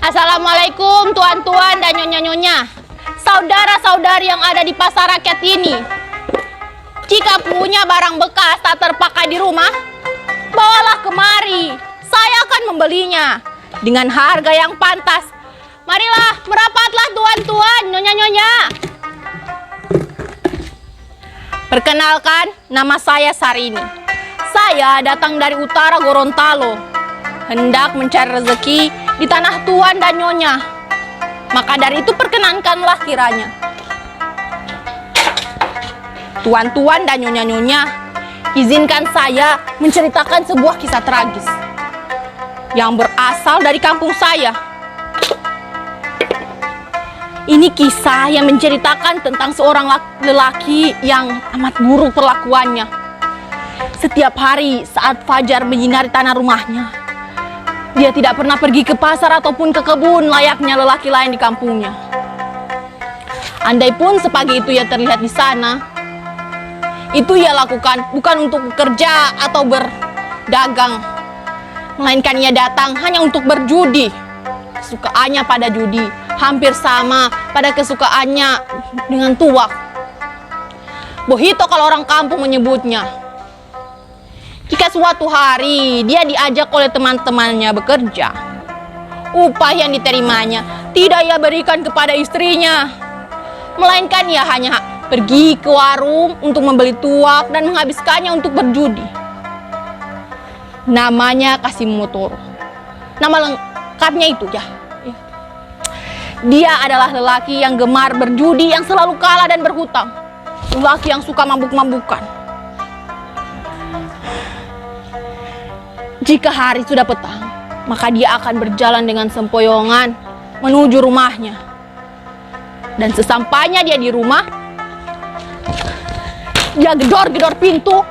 Assalamualaikum tuan-tuan dan nyonya-nyonya, saudara-saudari yang ada di pasar rakyat ini. Jika punya barang bekas tak terpakai di rumah, bawalah kemari. Saya akan membelinya dengan harga yang pantas. Marilah, merapatlah tuan-tuan, nyonya-nyonya. Perkenalkan, nama saya Sarini. Saya datang dari utara Gorontalo, hendak mencari rezeki di tanah tuan dan nyonya. Maka dari itu perkenankanlah kiranya. Tuan-tuan dan nyonya-nyonya, izinkan saya menceritakan sebuah kisah tragis yang berasal dari kampung saya. Ini kisah yang menceritakan tentang seorang lelaki yang amat buruk perlakuannya. Setiap hari saat fajar menyinari tanah rumahnya, dia tidak pernah pergi ke pasar ataupun ke kebun layaknya lelaki lain di kampungnya. Andai pun sepagi itu ia terlihat di sana, itu ia lakukan bukan untuk bekerja atau berdagang, melainkan ia datang hanya untuk berjudi. Kesukaannya pada judi hampir sama pada kesukaannya dengan tuak. Bohito kalau orang kampung menyebutnya. Jika suatu hari dia diajak oleh teman-temannya bekerja, upah yang diterimanya tidak ia berikan kepada istrinya, melainkan ia hanya pergi ke warung untuk membeli tuak dan menghabiskannya untuk berjudi. Namanya Kasimotoro. Nama lengkapnya itu ya. Dia adalah lelaki yang gemar berjudi, yang selalu kalah dan berhutang. Lelaki yang suka mabuk-mabukan. Jika hari sudah petang, maka dia akan berjalan dengan sempoyongan menuju rumahnya. Dan sesampainya dia di rumah, dia gedor-gedor pintu.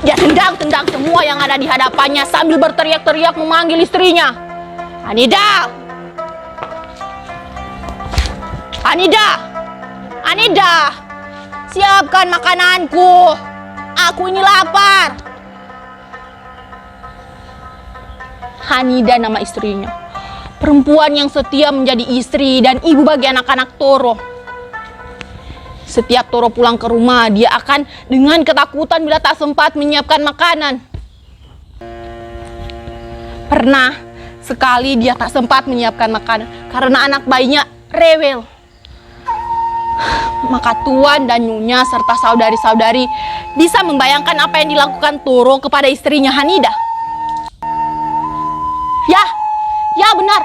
Dia tendang-tendang semua yang ada di hadapannya sambil berteriak-teriak memanggil istrinya. Anida! Anida! Anida! Siapkan makananku. Aku ini lapar. Hanida nama istrinya. Perempuan yang setia menjadi istri dan ibu bagi anak-anak Toro. Setiap Toro pulang ke rumah, dia akan dengan ketakutan bila tak sempat menyiapkan makanan. Pernah sekali dia tak sempat menyiapkan makanan karena anak bayinya rewel. Maka tuan dan nyonya serta saudari-saudari bisa membayangkan apa yang dilakukan Toro kepada istrinya Hanida. Ya benar,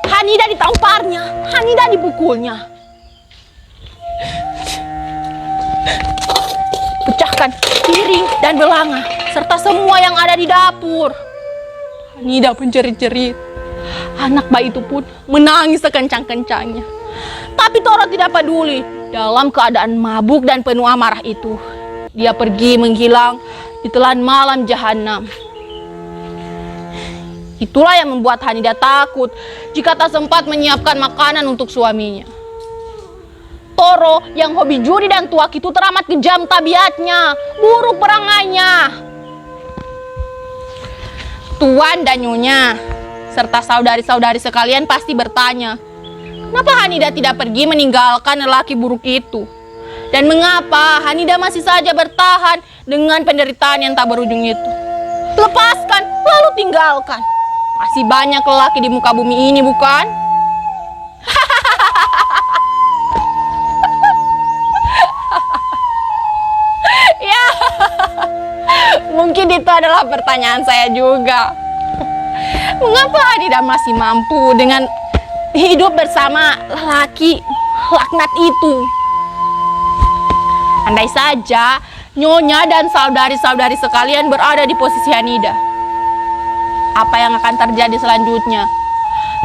Hanida ditamparnya, Hanida dipukulnya. Pecahkan piring dan belanga serta semua yang ada di dapur. Hanida menjerit-jerit. Anak bayi itu pun menangis sekencang-kencangnya. Tapi Toro tidak peduli. Dalam keadaan mabuk dan penuh amarah itu, dia pergi menghilang di telan malam jahanam. Itulah yang membuat Hanida takut jika tak sempat menyiapkan makanan untuk suaminya. Toro yang hobi judi dan tuak itu teramat kejam tabiatnya, buruk perangainya. Tuan dan nyonya serta saudari-saudari sekalian pasti bertanya, kenapa Hanida tidak pergi meninggalkan lelaki buruk itu? Dan mengapa Hanida masih saja bertahan dengan penderitaan yang tak berujung itu? Lepaskan, lalu tinggalkan. Masih banyak lelaki di muka bumi ini, bukan? Ya, mungkin itu adalah pertanyaan saya juga. Mengapa Hanida masih mampu dengan hidup bersama lelaki laknat itu? Andai saja nyonya dan saudari-saudari sekalian berada di posisi Hanida, apa yang akan terjadi selanjutnya?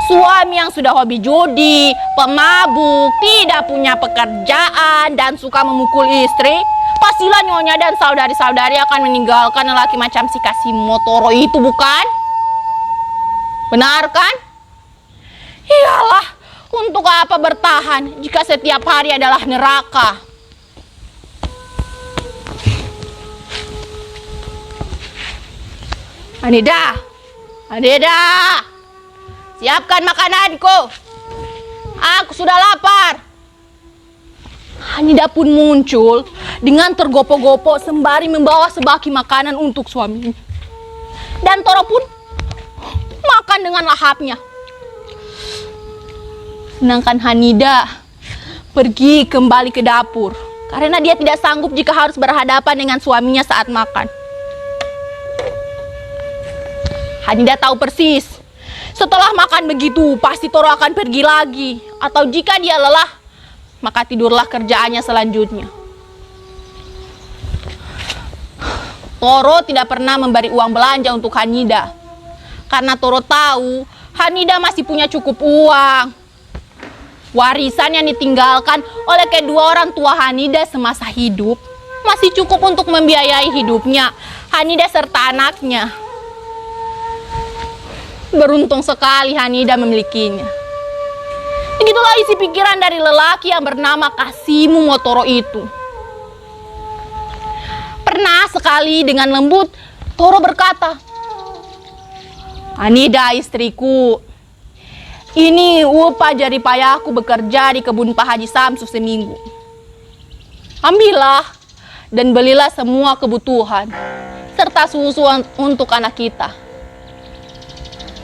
Suami yang sudah hobi judi, pemabuk, tidak punya pekerjaan, dan suka memukul istri, pastilah nyonya dan saudari-saudari akan meninggalkan lelaki macam si Kasimotoro itu, bukan? Benar kan? Iyalah, Untuk apa bertahan jika setiap hari adalah neraka? Hanida, Hanida, siapkan makananku. Aku sudah lapar. Hanida pun muncul dengan tergopoh-gopoh sembari membawa sebaki makanan untuk suaminya. Dan Toro pun makan dengan lahapnya. Sedangkan Hanida pergi kembali ke dapur karena dia tidak sanggup jika harus berhadapan dengan suaminya saat makan. Hanida tahu persis, setelah makan begitu pasti Toro akan pergi lagi. Atau jika dia lelah, maka tidurlah kerjaannya selanjutnya. Toro tidak pernah memberi uang belanja untuk Hanida karena Toro tahu Hanida masih punya cukup uang. Warisan yang ditinggalkan oleh kedua orang tua Hanida semasa hidup masih cukup untuk membiayai hidupnya, Hanida serta anaknya. Beruntung sekali Hanida memilikinya. Begitulah isi pikiran dari lelaki yang bernama Kasimu Motoro itu. Pernah sekali dengan lembut Toro berkata, "Hanida istriku, ini upah jerih payahku bekerja di kebun Pak Haji Samsu seminggu. Ambillah dan belilah semua kebutuhan serta susu untuk anak kita."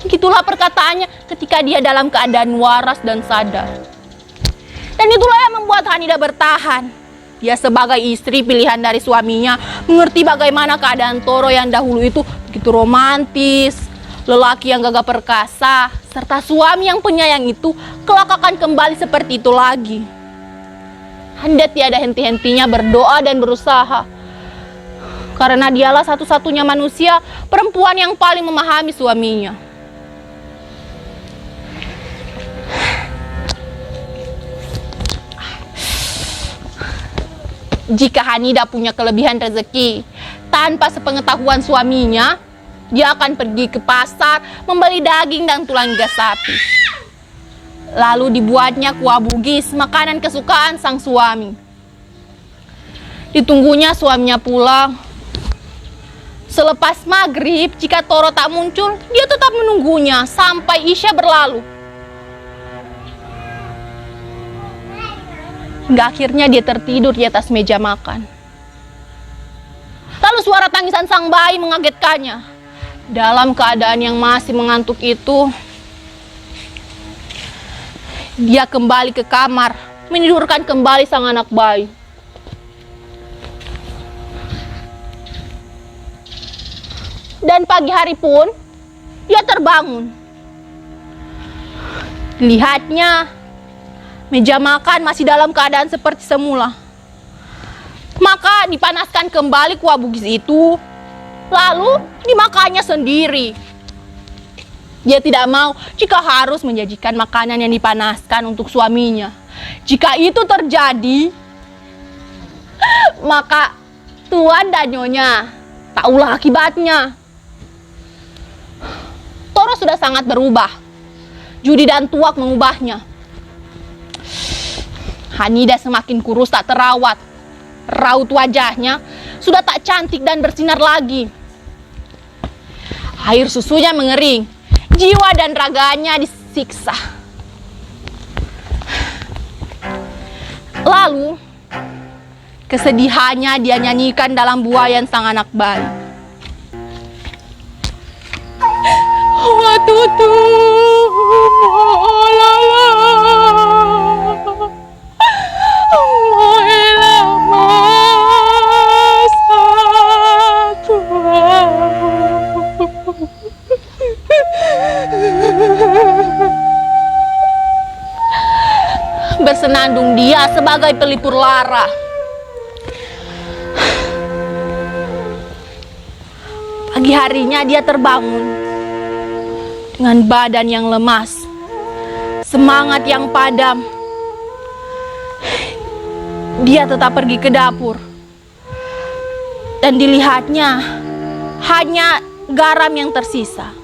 Begitulah perkataannya ketika dia dalam keadaan waras dan sadar. Dan itulah yang membuat Hanida bertahan. Dia sebagai istri pilihan dari suaminya mengerti bagaimana keadaan Toro yang dahulu itu begitu romantis, lelaki yang gagah perkasa, serta suami yang penyayang itu kelak akan kembali seperti itu lagi. Hanida tiada henti-hentinya berdoa dan berusaha. Karena dialah satu-satunya manusia perempuan yang paling memahami suaminya. Jika Hanida punya kelebihan rezeki, tanpa sepengetahuan suaminya, dia akan pergi ke pasar membeli daging dan tulang iga sapi. Lalu dibuatnya kuah bugis, makanan kesukaan sang suami. Ditunggunya suaminya pulang. Selepas maghrib, jika Toro tak muncul, dia tetap menunggunya sampai Isya berlalu. Hingga akhirnya dia tertidur di atas meja makan. Lalu suara tangisan sang bayi mengagetkannya. Dalam keadaan yang masih mengantuk itu, dia kembali ke kamar, menidurkan kembali sang anak bayi. Dan pagi hari pun, dia terbangun. Lihatnya, meja makan masih dalam keadaan seperti semula. Maka dipanaskan kembali kuah bugis itu, lalu dimakannya sendiri. Dia tidak mau jika harus menyajikan makanan yang dipanaskan untuk suaminya. Jika itu terjadi, maka tuan dan nyonya tahulah akibatnya. Toro sudah sangat berubah. Judi dan tuak mengubahnya. Hanida semakin kurus tak terawat. Raut wajahnya sudah tak cantik dan bersinar lagi. Air susunya mengering. Jiwa dan raganya disiksa. Lalu, kesedihannya dia nyanyikan dalam buayan sang anak bayi. Watutu molala, moela masatua. Bersenandung dia sebagai pelipur lara. Pagi harinya dia terbangun dengan badan yang lemas, semangat yang padam. Dia tetap pergi ke dapur dan dilihatnya hanya garam yang tersisa.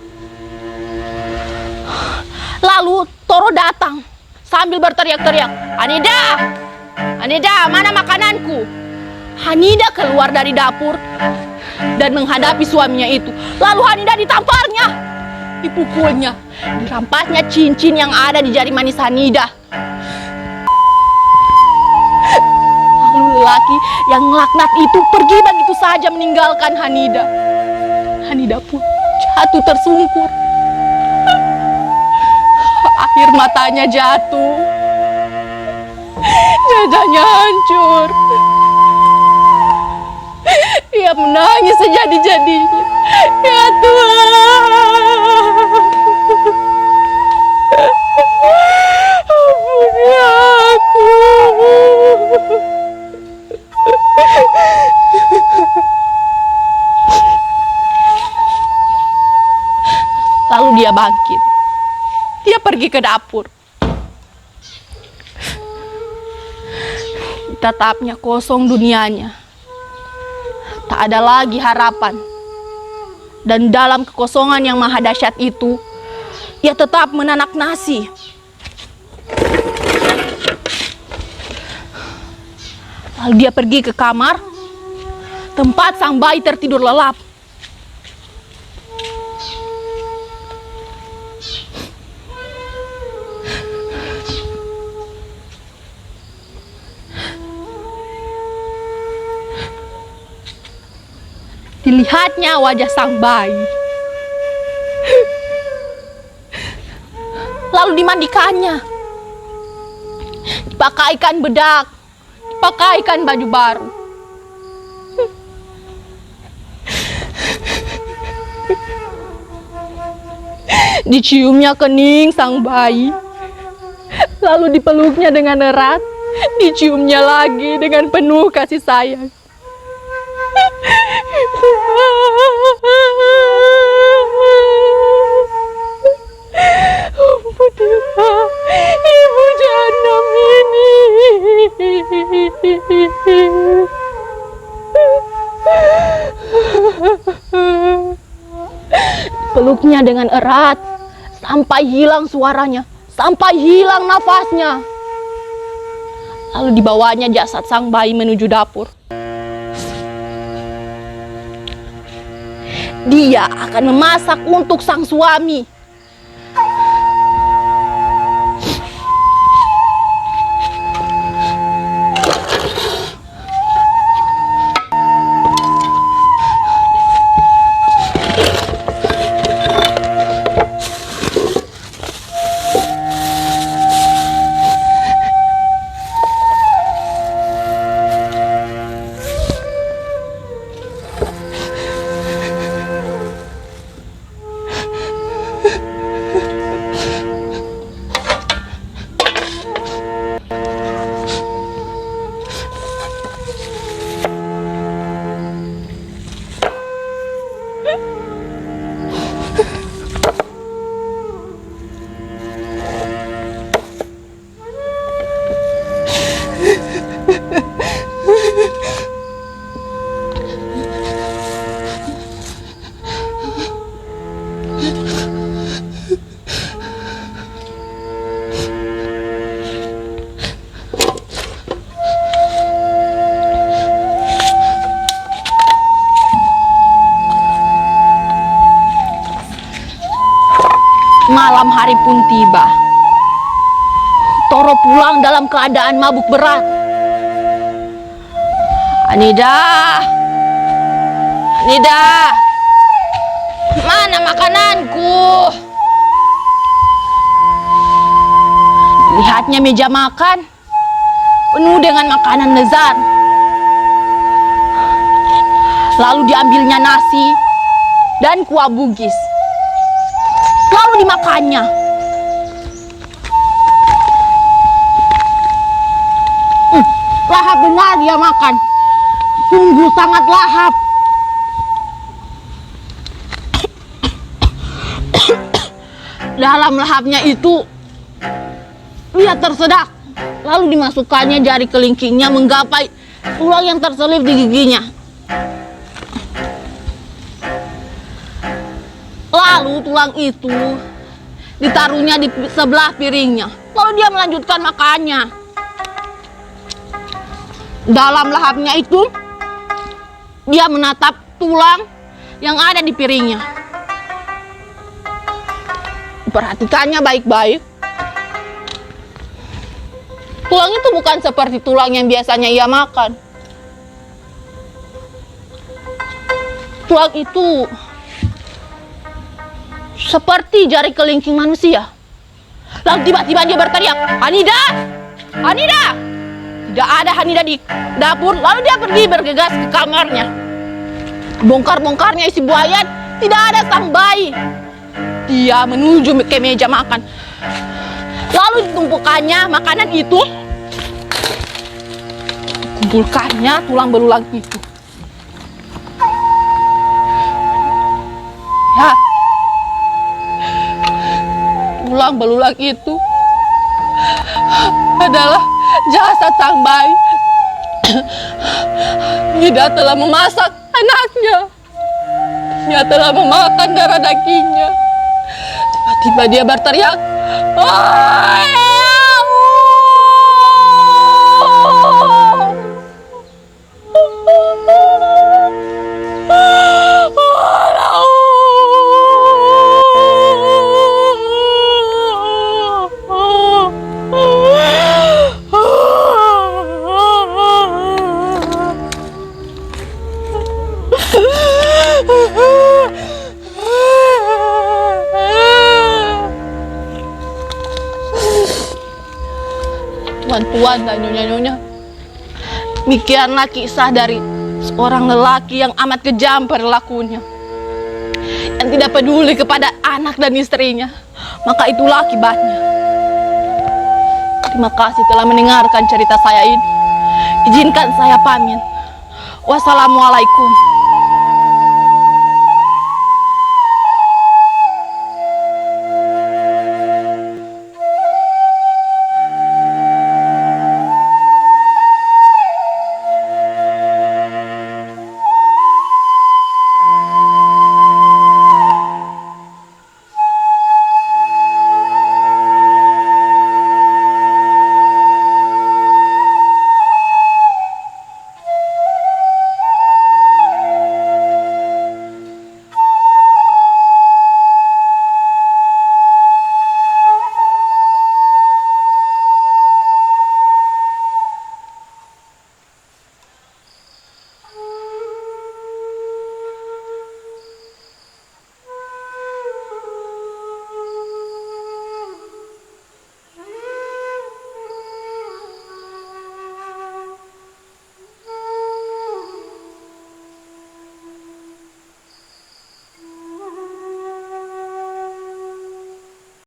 Lalu Toro datang sambil berteriak-teriak, "Hanida! Hanida, mana makananku?" Hanida keluar dari dapur dan menghadapi suaminya itu. Lalu Hanida ditamparnya, dipukulnya, dirampasnya cincin yang ada di jari manis Hanida. Lalu lelaki yang laknat itu pergi begitu saja meninggalkan Hanida. Hanida pun jatuh tersungkur. Air matanya jatuh. Dadanya hancur. Ia menangis sejadi-jadinya. Ya Tuhan, ampuni aku. Lalu dia bangkit. Dia pergi ke dapur. Tatapnya kosong dunianya. Tak ada lagi harapan. Dan dalam kekosongan yang maha dahsyat itu, ia tetap menanak nasi. Lalu dia pergi ke kamar, tempat sang bayi tertidur lelap. Dilihatnya wajah sang bayi. Lalu dimandikannya. Dipakaikan bedak, dipakaikan baju baru. Diciumnya kening sang bayi. Lalu dipeluknya dengan erat, diciumnya lagi dengan penuh kasih sayang. Ampunilah ibu jandam ini. Peluknya dengan erat sampai hilang suaranya, sampai hilang nafasnya. Lalu dibawanya jasad sang bayi menuju dapur. Dia akan memasak untuk sang suami. Malam hari pun tiba. Toro pulang dalam keadaan mabuk berat. "Hanida, Hanida, mana makananku?" Lihatnya meja makan penuh dengan makanan lezat. Lalu diambilnya nasi dan kuah bugis. Lalu dimakannya. Lahap benar dia makan. Sungguh sangat lahap. Dalam lahapnya itu, ia tersedak. Lalu dimasukkannya jari kelingkingnya menggapai tulang yang terselip di giginya. Lalu tulang itu ditaruhnya di sebelah piringnya. Lalu dia melanjutkan makannya. Dalam lahapnya itu, dia menatap tulang yang ada di piringnya. Perhatikannya baik-baik. Tulang itu bukan seperti tulang yang biasanya ia makan. Tulang itu seperti jari kelingking manusia. Lalu tiba-tiba dia berteriak, "Hanida! Hanida!" Tidak ada Hanida di dapur. Lalu dia pergi bergegas ke kamarnya. Bongkar-bongkarnya isi buaya, tidak ada sang bayi. Dia menuju ke meja makan. Lalu ditumpukannya makanan itu. Kumpulkannya tulang belulang itu. Ya, tulang belulang itu adalah jasad sang bayi. Dia telah memasak anaknya. Dia telah memakan darah dagingnya. Tiba-tiba dia berteriak, Tuan-tuan dan nyonya-nyonya, demikianlah kisah dari seorang lelaki yang amat kejam perilakunya, yang tidak peduli kepada anak dan istrinya. Maka itulah akibatnya. Terima kasih telah mendengarkan cerita saya ini. Izinkan saya pamit. Wassalamualaikum.